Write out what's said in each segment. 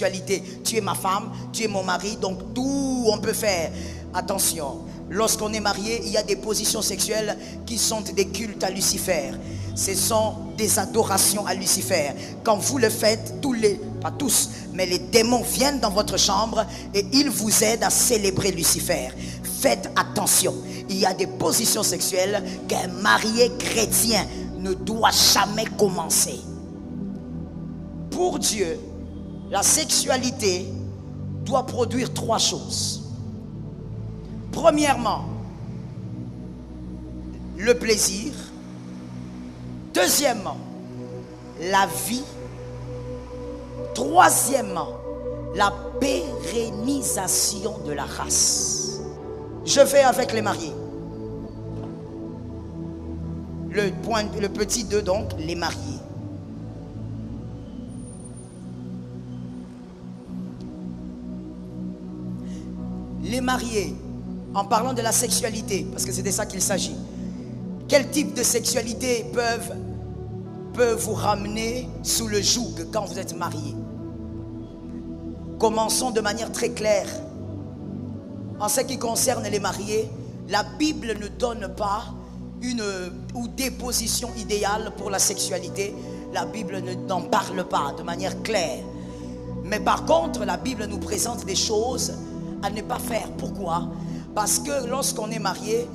sexualité. Tu es ma femme, tu es mon mari, donc tout on peut faire. Attention, lorsqu'on est marié, il y a des positions sexuelles qui sont des cultes à Lucifer. Ce sont des adorations à Lucifer. Quand vous le faites, pas tous, mais les démons viennent dans votre chambre et ils vous aident à célébrer Lucifer. Faites attention. Il y a des positions sexuelles qu'un marié chrétien ne doit jamais commencer. Pour Dieu, la sexualité doit produire 3 choses. Premièrement, le plaisir. Deuxièmement, la vie. Troisièmement, la pérennisation de la race. Je vais avec les mariés. Le petit 2 donc, les mariés. Les mariés, en parlant de la sexualité, parce que c'est de ça qu'il s'agit. Quel type de sexualité peut vous ramener sous le joug quand vous êtes mariés? Commençons de manière très claire. En ce qui concerne les mariés, la Bible ne donne pas une ou des positions idéales pour la sexualité. La Bible n'en parle pas de manière claire. Mais par contre, la Bible nous présente des choses à ne pas faire. Pourquoi? Parce que lorsqu'on est marié,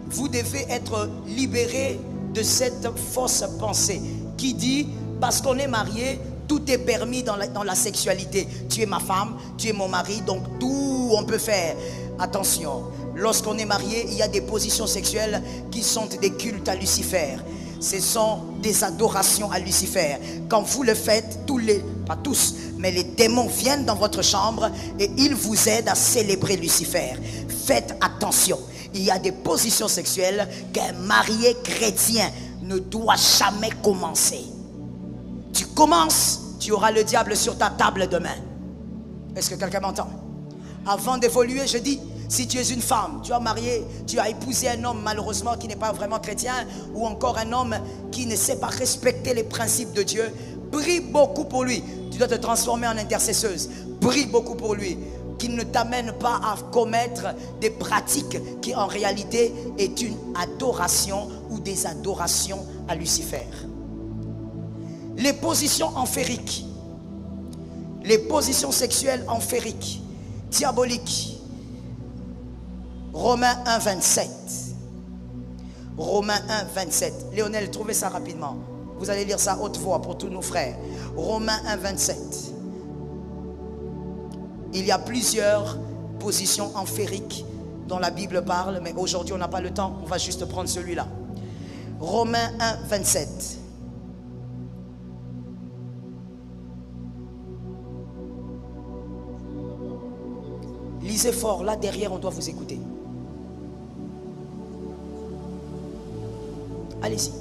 vous devez être libéré de cette fausse pensée qui dit, parce qu'on est marié, tout est permis dans la sexualité. Tu es ma femme, tu es mon mari, donc tout on peut faire. Attention, lorsqu'on est marié, il y a des positions sexuelles qui sont des cultes à Lucifer. Ce sont des adorations à Lucifer. Quand vous le faites, pas tous, mais les démons viennent dans votre chambre et ils vous aident à célébrer Lucifer. Faites attention. Il y a des positions sexuelles qu'un marié chrétien ne doit jamais commencer. Tu commences, tu auras le diable sur ta table demain. Est-ce que quelqu'un m'entend? Avant d'évoluer, je dis, si tu es une femme, tu as marié, tu as épousé un homme malheureusement qui n'est pas vraiment chrétien, ou encore un homme qui ne sait pas respecter les principes de Dieu, prie beaucoup pour lui. Tu dois te transformer en intercesseuse. Prie beaucoup pour lui, qu'il ne t'amène pas à commettre des pratiques qui en réalité est une adoration ou des adorations à Lucifer. Les positions enfériques, les positions sexuelles enfériques, diaboliques. Romains 1, 27. Romains 1, 27. Léonel, trouvez ça rapidement. Vous allez lire ça à haute voix pour tous nos frères. Romains 1, 27. Il y a plusieurs positions enfériques dont la Bible parle, mais aujourd'hui on n'a pas le temps, on va juste prendre celui-là. Romains 1, 27. Lisez fort, là derrière on doit vous écouter. Allez-y.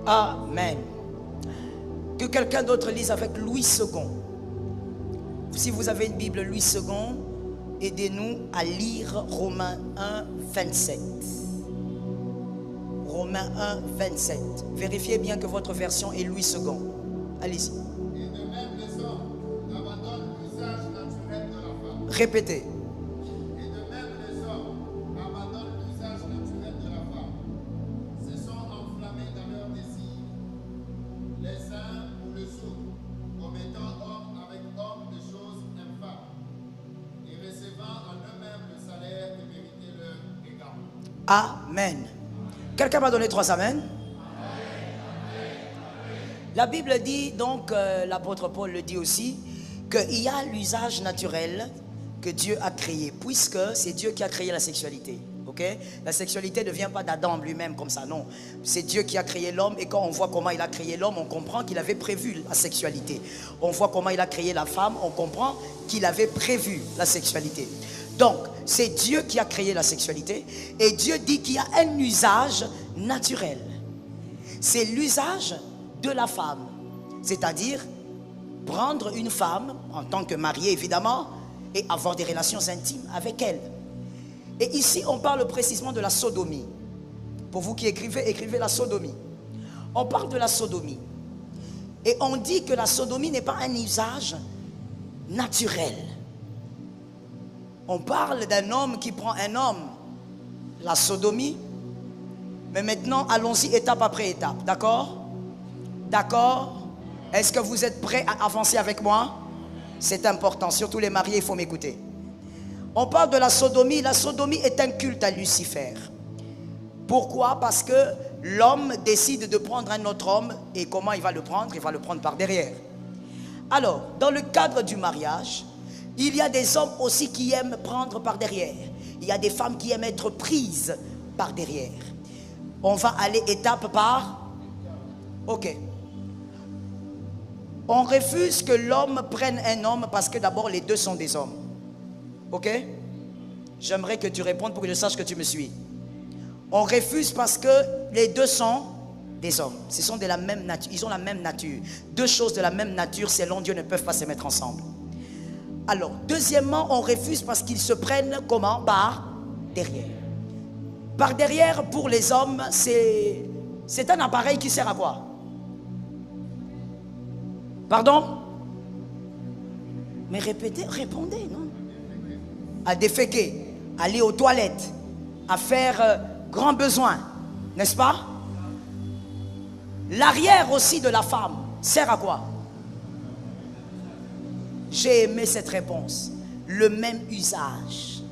Amen. Que quelqu'un d'autre lise avec Louis II. Si vous avez une Bible Louis II, aidez-nous à lire Romains 1, 27. Romains 1, 27. Vérifiez bien que votre version est Louis II. Allez-y. Et de même les hommes abandonnent l'usage naturel de la femme. Répétez. Et de même les hommes abandonnent l'usage naturel de la femme. Se sont enflammés dans leurs désirs, les uns pour les autres, commettant homme avec homme des choses infâmes, et recevant en eux-mêmes le salaire que méritait leur égard. Amen. Quelqu'un m'a donné 3 amen. La Bible dit donc, l'apôtre Paul le dit aussi, qu'il y a l'usage naturel que Dieu a créé, puisque c'est Dieu qui a créé la sexualité. Okay? La sexualité ne vient pas d'Adam lui-même comme ça, non. C'est Dieu qui a créé l'homme, et quand on voit comment il a créé l'homme, on comprend qu'il avait prévu la sexualité. On voit comment il a créé la femme, on comprend qu'il avait prévu la sexualité. Donc, c'est Dieu qui a créé la sexualité, et Dieu dit qu'il y a un usage naturel. c'est l'usage de la femme. C'est-à-dire prendre une femme, en tant que mariée évidemment, et avoir des relations intimes avec elle. Et ici, on parle précisément de la sodomie. Pour vous qui écrivez, écrivez la sodomie. On parle de la sodomie. Et on dit que la sodomie n'est pas un usage naturel. On parle d'un homme qui prend un homme, la sodomie. Mais maintenant, allons-y étape après étape. D'accord? D'accord? Est-ce que vous êtes prêts à avancer avec moi? C'est important, surtout les mariés, il faut m'écouter. On parle de la sodomie. La sodomie est un culte à Lucifer. Pourquoi? Parce que l'homme décide de prendre un autre homme. Et comment il va le prendre? Il va le prendre par derrière. Alors, dans le cadre du mariage, il y a des hommes aussi qui aiment prendre par derrière. Il y a des femmes qui aiment être prises par derrière. On va aller étape par... Ok. On refuse que l'homme prenne un homme parce que d'abord les deux sont des hommes. Ok? J'aimerais que tu répondes pour que je sache que tu me suis. On refuse parce que les deux sont des hommes. Ce sont de la même nature. Ils ont la même nature. Deux choses de la même nature, selon Dieu, ne peuvent pas se mettre ensemble. Alors, deuxièmement, on refuse parce qu'ils se prennent comment? Par derrière. Par derrière, pour les hommes, c'est un appareil qui sert à quoi? Pardon? Mais répétez, répondez, non? À déféquer, à aller aux toilettes, à faire grands besoins, n'est-ce pas? L'arrière aussi de la femme sert à quoi? J'ai aimé cette réponse. Le même usage.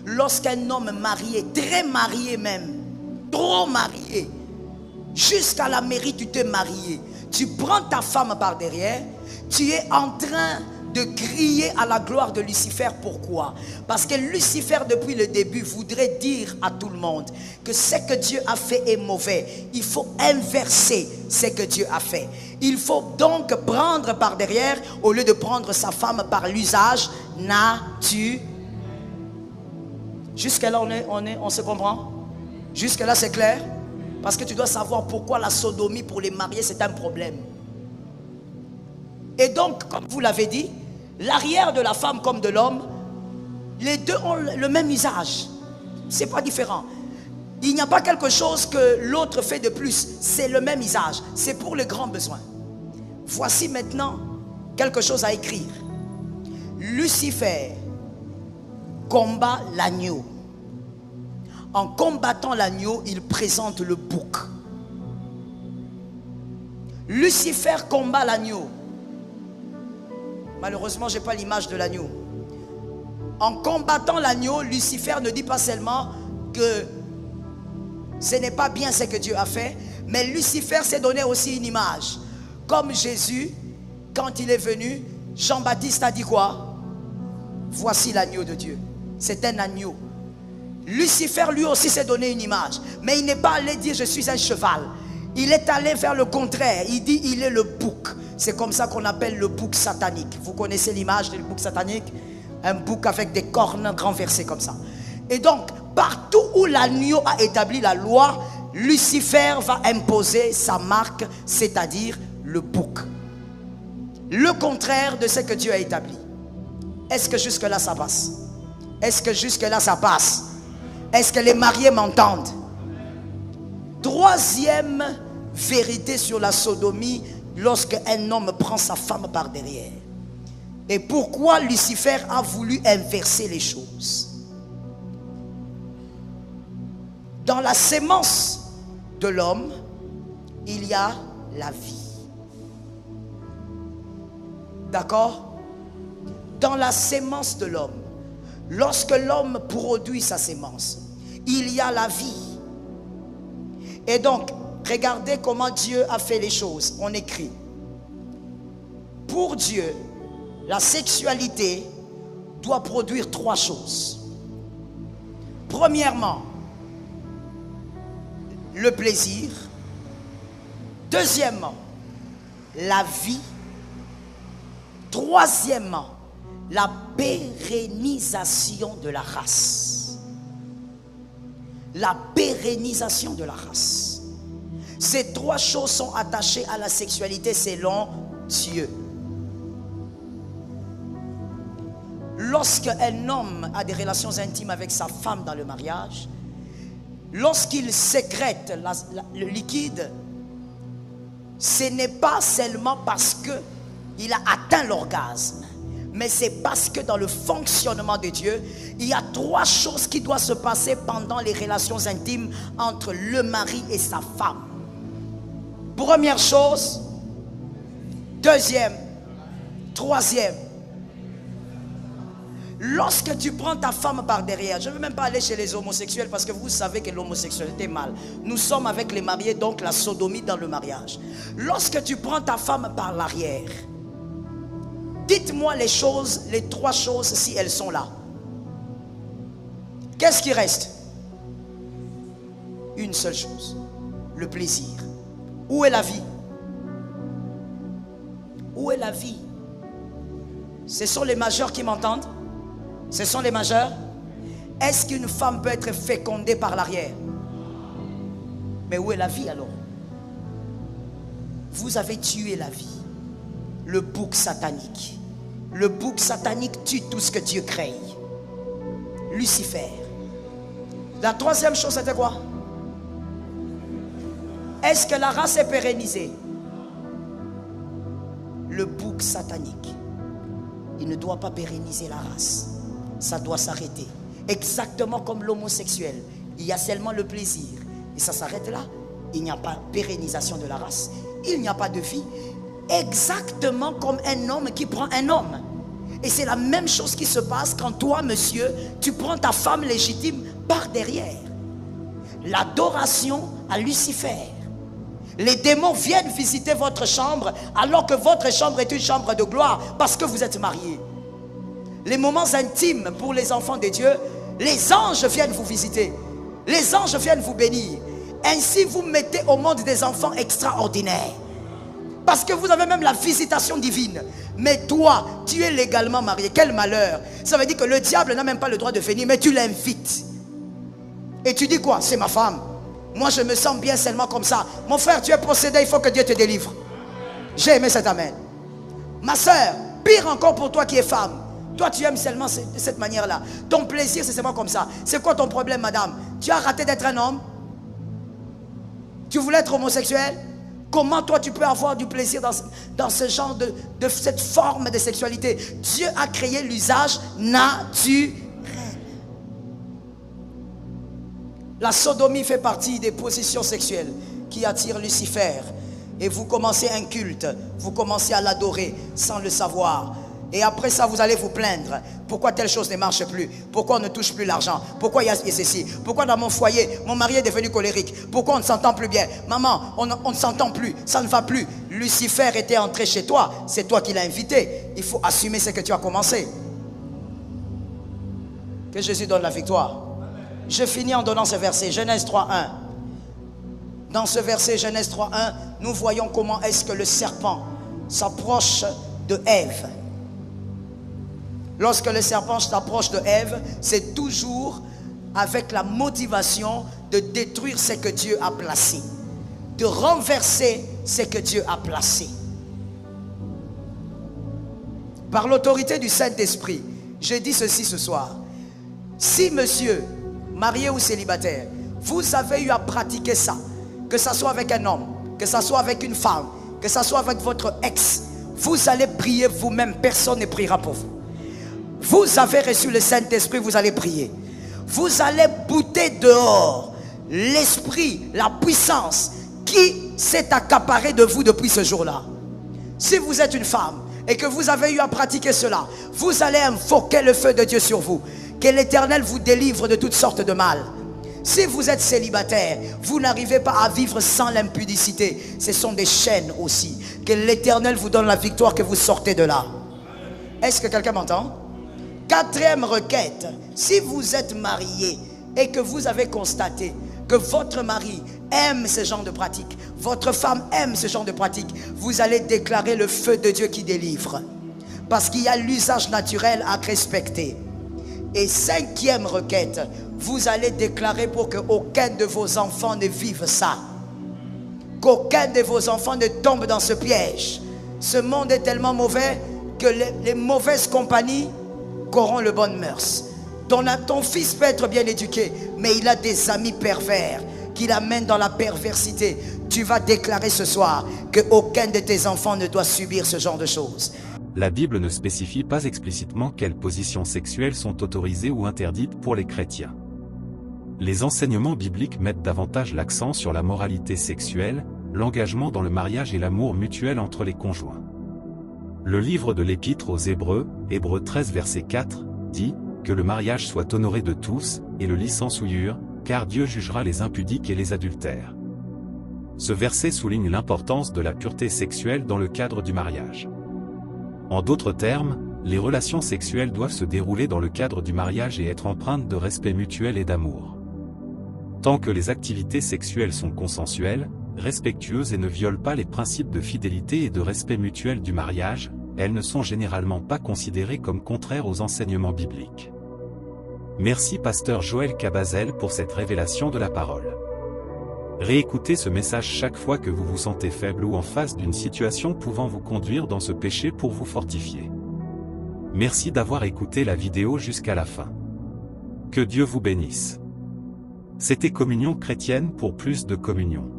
Lorsqu'un homme marié, très marié même, trop marié, jusqu'à la mairie tu t'es marié, tu prends ta femme par derrière, tu es en train de crier à la gloire de Lucifer. Pourquoi? Parce que Lucifer depuis le début voudrait dire à tout le monde que ce que Dieu a fait est mauvais. Il faut inverser ce que Dieu a fait. Il faut donc prendre par derrière au lieu de prendre sa femme par l'usage naturel. Jusque là on se comprend? Jusque là c'est clair? Parce que tu dois savoir pourquoi la sodomie pour les mariés c'est un problème. Et donc, comme vous l'avez dit, l'arrière de la femme comme de l'homme, les deux ont le même usage. C'est pas différent. Il n'y a pas quelque chose que l'autre fait de plus. C'est le même usage. C'est pour les grands besoins. Voici maintenant quelque chose à écrire. Lucifer combat l'agneau. En combattant l'agneau, il présente le bouc. Lucifer combat l'agneau. Malheureusement, je n'ai pas l'image de l'agneau. En combattant l'agneau, Lucifer ne dit pas seulement que ce n'est pas bien ce que Dieu a fait, mais Lucifer s'est donné aussi une image. Comme Jésus, quand il est venu, Jean-Baptiste a dit quoi? Voici l'agneau de Dieu. C'est un agneau. Lucifer lui aussi s'est donné une image. Mais il n'est pas allé dire je suis un cheval. Il est allé faire le contraire. Il dit il est le bouc. C'est comme ça qu'on appelle le bouc satanique. Vous connaissez l'image du bouc satanique? Un bouc avec des cornes renversées comme ça. Et donc, partout où l'agneau a établi la loi, Lucifer va imposer sa marque, c'est-à-dire le bouc. Le contraire de ce que Dieu a établi. Est-ce que jusque-là ça passe? Est-ce que jusque-là ça passe? Est-ce que les mariés m'entendent? Troisième vérité sur la sodomie, lorsque un homme prend sa femme par derrière. Et pourquoi Lucifer a voulu inverser les choses? Dans la sémence de l'homme, il y a la vie. D'accord? Dans la sémence de l'homme, lorsque l'homme produit sa sémence, il y a la vie. Et donc, regardez comment Dieu a fait les choses. On écrit. Pour Dieu, la sexualité doit produire trois choses. Premièrement, le plaisir. Deuxièmement, la vie. Troisièmement, la pérennisation de la race. La pérennisation de la race. Ces trois choses sont attachées à la sexualité selon Dieu. Lorsqu'un homme a des relations intimes avec sa femme dans le mariage, lorsqu'il sécrète le liquide, ce n'est pas seulement parce qu'il a atteint l'orgasme, mais c'est parce que dans le fonctionnement de Dieu, il y a trois choses qui doivent se passer pendant les relations intimes entre le mari et sa femme. Première chose, deuxième, troisième. Lorsque tu prends ta femme par derrière, je ne veux même pas aller chez les homosexuels parce que vous savez que l'homosexualité est mal. Nous sommes avec les mariés, donc la sodomie dans le mariage. Lorsque tu prends ta femme par l'arrière, dites-moi les trois choses si elles sont là. Qu'est-ce qui reste? Une seule chose, le plaisir. Où est la vie? Où est la vie? Ce sont les majeurs qui m'entendent? Ce sont les majeurs? Est-ce qu'une femme peut être fécondée par l'arrière? Mais où est la vie alors? Vous avez tué la vie. Le bouc satanique. Le bouc satanique tue tout ce que Dieu crée. Lucifer. La troisième chose, c'était quoi? Est-ce que la race est pérennisée? Le bouc satanique, il ne doit pas pérenniser la race. Ça doit s'arrêter. Exactement comme l'homosexuel. Il y a seulement le plaisir. Et ça s'arrête là. Il n'y a pas de pérennisation de la race. Il n'y a pas de vie. Exactement comme un homme qui prend un homme. Et c'est la même chose qui se passe quand toi, monsieur, tu prends ta femme légitime par derrière. L'adoration à Lucifer. Les démons viennent visiter votre chambre alors que votre chambre est une chambre de gloire parce que vous êtes mariés. Les moments intimes pour les enfants de Dieu, les anges viennent vous visiter. Les anges viennent vous bénir. Ainsi vous mettez au monde des enfants extraordinaires. Parce que vous avez même la visitation divine. Mais toi, tu es légalement marié. Quel malheur. Ça veut dire que le diable n'a même pas le droit de venir, mais tu l'invites. Et tu dis quoi? C'est ma femme. Moi je me sens bien seulement comme ça. Mon frère, tu es possédé, il faut que Dieu te délivre. J'ai aimé cet amen. Ma soeur, pire encore pour toi qui es femme. Toi tu aimes seulement de cette manière-là. Ton plaisir c'est seulement comme ça. C'est quoi ton problème, madame? Tu as raté d'être un homme? Tu voulais être homosexuel? Comment toi tu peux avoir du plaisir dans ce genre de cette forme de sexualité? Dieu a créé l'usage naturel. La sodomie fait partie des positions sexuelles qui attirent Lucifer. Et vous commencez un culte, vous commencez à l'adorer sans le savoir. Et après ça, vous allez vous plaindre. Pourquoi telle chose ne marche plus? Pourquoi on ne touche plus l'argent? Pourquoi il y a ceci? Pourquoi dans mon foyer, mon mari est devenu colérique? Pourquoi on ne s'entend plus bien? Maman, on ne s'entend plus, ça ne va plus. Lucifer était entré chez toi, c'est toi qui l'as invité. Il faut assumer ce que tu as commencé. Que Jésus donne la victoire. Je finis en donnant ce verset, Genèse 3.1. Dans ce verset, Genèse 3.1, nous voyons comment est-ce que le serpent s'approche de Ève. Lorsque le serpent s'approche de Ève, c'est toujours avec la motivation de détruire ce que Dieu a placé, de renverser ce que Dieu a placé. Par l'autorité du Saint-Esprit, j'ai dit ceci ce soir. Si monsieur, marié ou célibataire, vous avez eu à pratiquer ça, que ce soit avec un homme, que ce soit avec une femme, que ce soit avec votre ex, vous allez prier vous-même, personne ne priera pour vous. Vous avez reçu le Saint-Esprit, vous allez prier. Vous allez bouter dehors l'esprit, la puissance qui s'est accaparée de vous depuis ce jour-là. Si vous êtes une femme et que vous avez eu à pratiquer cela, vous allez invoquer le feu de Dieu sur vous. Que l'Éternel vous délivre de toutes sortes de mal. Si vous êtes célibataire, vous n'arrivez pas à vivre sans l'impudicité. Ce sont des chaînes aussi. Que l'Éternel vous donne la victoire, que vous sortez de là. Est-ce que quelqu'un m'entend? Quatrième requête, si vous êtes marié et que vous avez constaté que votre mari aime ce genre de pratique, votre femme aime ce genre de pratique, vous allez déclarer le feu de Dieu qui délivre. Parce qu'il y a l'usage naturel à respecter. Et cinquième requête, vous allez déclarer pour que aucun de vos enfants ne vive ça. qu'aucun de vos enfants ne tombe dans ce piège. Ce monde est tellement mauvais que les mauvaises compagnies corrompent le bonnes mœurs. Ton fils peut être bien éduqué, mais il a des amis pervers qui l'amènent dans la perversité. Tu vas déclarer ce soir qu'aucun de tes enfants ne doit subir ce genre de choses. La Bible ne spécifie pas explicitement quelles positions sexuelles sont autorisées ou interdites pour les chrétiens. Les enseignements bibliques mettent davantage l'accent sur la moralité sexuelle, l'engagement dans le mariage et l'amour mutuel entre les conjoints. Le livre de l'Épître aux Hébreux, Hébreux 13 verset 4, dit « Que le mariage soit honoré de tous, et le lit sans souillure, car Dieu jugera les impudiques et les adultères. » Ce verset souligne l'importance de la pureté sexuelle dans le cadre du mariage. En d'autres termes, les relations sexuelles doivent se dérouler dans le cadre du mariage et être empreintes de respect mutuel et d'amour. Tant que les activités sexuelles sont consensuelles, respectueuses et ne violent pas les principes de fidélité et de respect mutuel du mariage, elles ne sont généralement pas considérées comme contraires aux enseignements bibliques. Merci Pasteur Joël Cabazel pour cette révélation de la parole. Réécoutez ce message chaque fois que vous vous sentez faible ou en face d'une situation pouvant vous conduire dans ce péché pour vous fortifier. Merci d'avoir écouté la vidéo jusqu'à la fin. Que Dieu vous bénisse. C'était Communion chrétienne pour plus de communion.